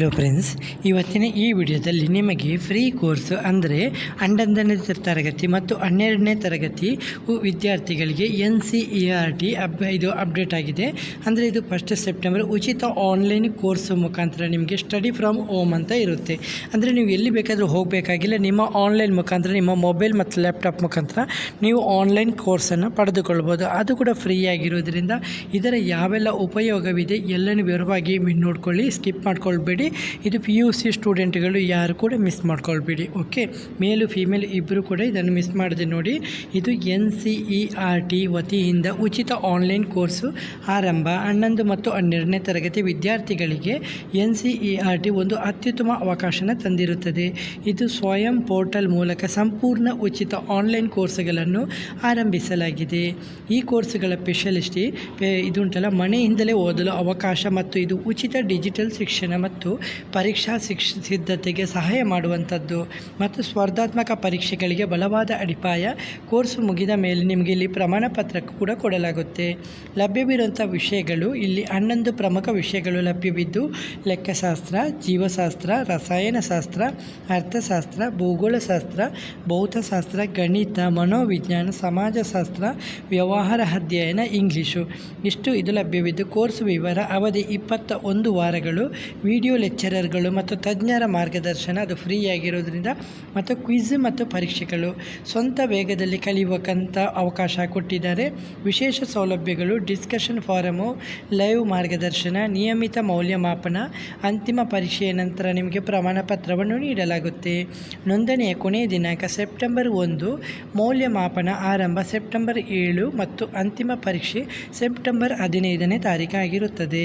Hello friends, ಇವತ್ತಿನ ಈ ವಿಡಿಯೋದಲ್ಲಿ ನಿಮಗೆ ಫ್ರೀ ಕೋರ್ಸ್ ಅಂದರೆ 11ನೇ ತರಗತಿ ಮತ್ತು 12ನೇ ತರಗತಿ ವಿದ್ಯಾರ್ಥಿಗಳಿಗೆ NCERT ಇದು ಅಪ್ಡೇಟ್ ಆಗಿದೆ. ಅಂದರೆ ಇದು 1 ಸೆಪ್ಟೆಂಬರ್ ಉಚಿತ ಆನ್ಲೈನ್ ಕೋರ್ಸ್ ಮುಖಾಂತರ ನಿಮಗೆ ಸ್ಟಡಿ ಫ್ರಮ್ ಹೋಮ್ ಅಂತ ಇರುತ್ತೆ. ಅಂದರೆ ನೀವು ಎಲ್ಲಿ ಬೇಕಾದರೂ ಹೋಗಬೇಕಾಗಿಲ್ಲ, ನಿಮ್ಮ ಆನ್ಲೈನ್ ಮುಖಾಂತರ ನಿಮ್ಮ ಮೊಬೈಲ್ ಮತ್ತು ಲ್ಯಾಪ್ಟಾಪ್ ಮುಖಾಂತರ ನೀವು ಆನ್ಲೈನ್ ಕೋರ್ಸನ್ನು ಪಡೆದುಕೊಳ್ಬೋದು. ಅದು ಕೂಡ ಫ್ರೀ ಆಗಿರೋದ್ರಿಂದ ಇದರ ಯಾವೆಲ್ಲ ಉಪಯೋಗವಿದೆ ಎಲ್ಲನೂ ವಿವರವಾಗಿ ನೋಡ್ಕೊಳ್ಳಿ, ಸ್ಕಿಪ್ ಮಾಡ್ಕೊಳ್ಬೇಡಿ. ಇದು PUC ಸ್ಟೂಡೆಂಟ್ಗಳು ಯಾರು ಕೂಡ ಮಿಸ್ ಮಾಡ್ಕೊಳ್ಬೇಡಿ. ಓಕೆ, ಮೇಲು ಫೀಮೇಲ್ ಇಬ್ಬರು ಕೂಡ ಇದನ್ನು ಮಿಸ್ ಮಾಡದೆ ನೋಡಿ. ಇದು NCERT ವತಿಯಿಂದ ಉಚಿತ ಆನ್ಲೈನ್ ಕೋರ್ಸು ಆರಂಭ. 11 ಮತ್ತು 12ನೇ ತರಗತಿ ವಿದ್ಯಾರ್ಥಿಗಳಿಗೆ NCERT ಒಂದು ಅತ್ಯುತ್ತಮ ಅವಕಾಶನ ತಂದಿರುತ್ತದೆ. ಇದು ಸ್ವಯಂ ಪೋರ್ಟಲ್ ಮೂಲಕ ಸಂಪೂರ್ಣ ಉಚಿತ ಆನ್ಲೈನ್ ಕೋರ್ಸ್ಗಳನ್ನು ಆರಂಭಿಸಲಾಗಿದೆ. ಈ ಕೋರ್ಸ್ಗಳ ಸ್ಪೆಷಲಿಸ್ಟಿ ಇದುಂಟಲ್ಲ, ಮನೆಯಿಂದಲೇ ಓದಲು ಅವಕಾಶ ಮತ್ತು ಇದು ಉಚಿತ ಡಿಜಿಟಲ್ ಶಿಕ್ಷಣ ಮತ್ತು ಪರೀಕ್ಷಾ ಸಿದ್ಧತೆಗೆ ಸಹಾಯ ಮಾಡುವಂಥದ್ದು ಮತ್ತು ಸ್ಪರ್ಧಾತ್ಮಕ ಪರೀಕ್ಷೆಗಳಿಗೆ ಬಲವಾದ ಅಡಿಪಾಯ. ಕೋರ್ಸ್ ಮುಗಿದ ಮೇಲೆ ನಿಮಗೆ ಇಲ್ಲಿ ಪ್ರಮಾಣ ಪತ್ರ ಕೂಡ ಕೊಡಲಾಗುತ್ತೆ. ಲಭ್ಯವಿರುವಂಥ ವಿಷಯಗಳು ಇಲ್ಲಿ 11 ಪ್ರಮುಖ ವಿಷಯಗಳು ಲಭ್ಯವಿದ್ದು, ಲೆಕ್ಕಶಾಸ್ತ್ರ, ಜೀವಶಾಸ್ತ್ರ, ರಸಾಯನಶಾಸ್ತ್ರ, ಅರ್ಥಶಾಸ್ತ್ರ, ಭೂಗೋಳಶಾಸ್ತ್ರ, ಭೌತಶಾಸ್ತ್ರ, ಗಣಿತ, ಮನೋವಿಜ್ಞಾನ, ಸಮಾಜಶಾಸ್ತ್ರ, ವ್ಯವಹಾರ ಅಧ್ಯಯನ, ಇಂಗ್ಲೀಷು ಇಷ್ಟು ಇದು ಲಭ್ಯವಿದ್ದು, ಕೋರ್ಸ್ ವಿವರ ಅವಧಿ 21 ವಾರಗಳು, ವಿಡಿಯೋ ಲೆಕ್ಚರರ್ಗಳು ಮತ್ತು ತಜ್ಞರ ಮಾರ್ಗದರ್ಶನ, ಅದು ಫ್ರೀ ಆಗಿರೋದ್ರಿಂದ, ಮತ್ತು ಕ್ವಿಜ್ ಮತ್ತು ಪರೀಕ್ಷೆಗಳು ಸ್ವಂತ ವೇಗದಲ್ಲಿ ಕಲಿಯುವಕ್ಕಂಥ ಅವಕಾಶ ಕೊಟ್ಟಿದ್ದಾರೆ. ವಿಶೇಷ ಸೌಲಭ್ಯಗಳು ಡಿಸ್ಕಷನ್ ಫಾರಮು, ಲೈವ್ ಮಾರ್ಗದರ್ಶನ, ನಿಯಮಿತ ಮೌಲ್ಯಮಾಪನ, ಅಂತಿಮ ಪರೀಕ್ಷೆಯ ನಂತರ ನಿಮಗೆ ಪ್ರಮಾಣ ಪತ್ರವನ್ನು ನೀಡಲಾಗುತ್ತೆ. ನೋಂದಣಿಯ ಕೊನೆಯ ದಿನಾಂಕ ಸೆಪ್ಟೆಂಬರ್ 1, ಮೌಲ್ಯಮಾಪನ ಆರಂಭ ಸೆಪ್ಟೆಂಬರ್ 7 ಮತ್ತು ಅಂತಿಮ ಪರೀಕ್ಷೆ ಸೆಪ್ಟೆಂಬರ್ 15ನೇ ತಾರೀಕು ಆಗಿರುತ್ತದೆ.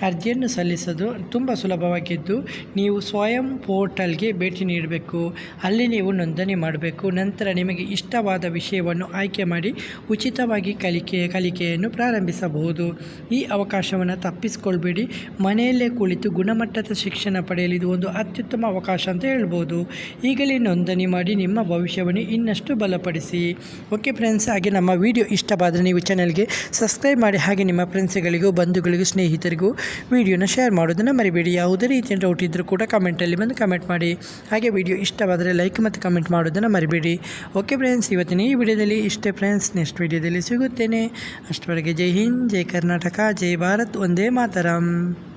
ಅರ್ಜಿಯನ್ನು ಸಲ್ಲಿಸೋದು ತುಂಬ ಸುಲಭವಾಗಿದ್ದು, ನೀವು ಸ್ವಯಂ ಪೋರ್ಟಲ್ಗೆ ಭೇಟಿ ನೀಡಬೇಕು. ಅಲ್ಲಿ ನೀವು ನೋಂದಣಿ ಮಾಡಬೇಕು. ನಂತರ ನಿಮಗೆ ಇಷ್ಟವಾದ ವಿಷಯವನ್ನು ಆಯ್ಕೆ ಮಾಡಿ ಉಚಿತವಾಗಿ ಕಲಿಕೆಯನ್ನು ಪ್ರಾರಂಭಿಸಬಹುದು. ಈ ಅವಕಾಶವನ್ನು ತಪ್ಪಿಸಿಕೊಳ್ಬೇಡಿ. ಮನೆಯಲ್ಲೇ ಕುಳಿತು ಗುಣಮಟ್ಟದ ಶಿಕ್ಷಣ ಪಡೆಯಲು ಇದು ಒಂದು ಅತ್ಯುತ್ತಮ ಅವಕಾಶ ಅಂತ ಹೇಳ್ಬೋದು. ಈಗಲೇ ನೋಂದಣಿ ಮಾಡಿ ನಿಮ್ಮ ಭವಿಷ್ಯವನ್ನು ಇನ್ನಷ್ಟು ಬಲಪಡಿಸಿ. ಓಕೆ ಫ್ರೆಂಡ್ಸ್, ಹಾಗೆ ನಮ್ಮ ವಿಡಿಯೋ ಇಷ್ಟವಾದರೆ ನೀವು ಚಾನಲ್ಗೆ ಸಬ್ಸ್ಕ್ರೈಬ್ ಮಾಡಿ, ಹಾಗೆ ನಿಮ್ಮ ಫ್ರೆಂಡ್ಸ್ಗಳಿಗೂ ಬಂಧುಗಳಿಗೂ ಸ್ನೇಹಿತರಿಗೂ ವಿಡಿಯೋನ ಶೇರ್ ಮಾಡೋದನ್ನು ಮರಿಬೇಡಿ. ಯಾವುದೇ ರೀತಿಯ ಡೌಟ್ ಇದ್ದರೂ ಕೂಡ ಕಮೆಂಟಲ್ಲಿ ಬಂದು ಕಮೆಂಟ್ ಮಾಡಿ. ಹಾಗೆ ವಿಡಿಯೋ ಇಷ್ಟವಾದರೆ ಲೈಕ್ ಮತ್ತು ಕಮೆಂಟ್ ಮಾಡೋದನ್ನು ಮರಿಬೇಡಿ. ಓಕೆ ಫ್ರೆಂಡ್ಸ್, ಇವತ್ತಿನ ಈ ವಿಡಿಯೋದಲ್ಲಿ ಇಷ್ಟೇ ಫ್ರೆಂಡ್ಸ್. ನೆಕ್ಸ್ಟ್ ವಿಡಿಯೋದಲ್ಲಿ ಸಿಗುತ್ತೇನೆ. ಅಷ್ಟವರೆಗೆ ಜೈ ಹಿಂದ್, ಜೈ ಕರ್ನಾಟಕ, ಜೈ ಭಾರತ್, ವಂದೇ ಮಾತರಂ.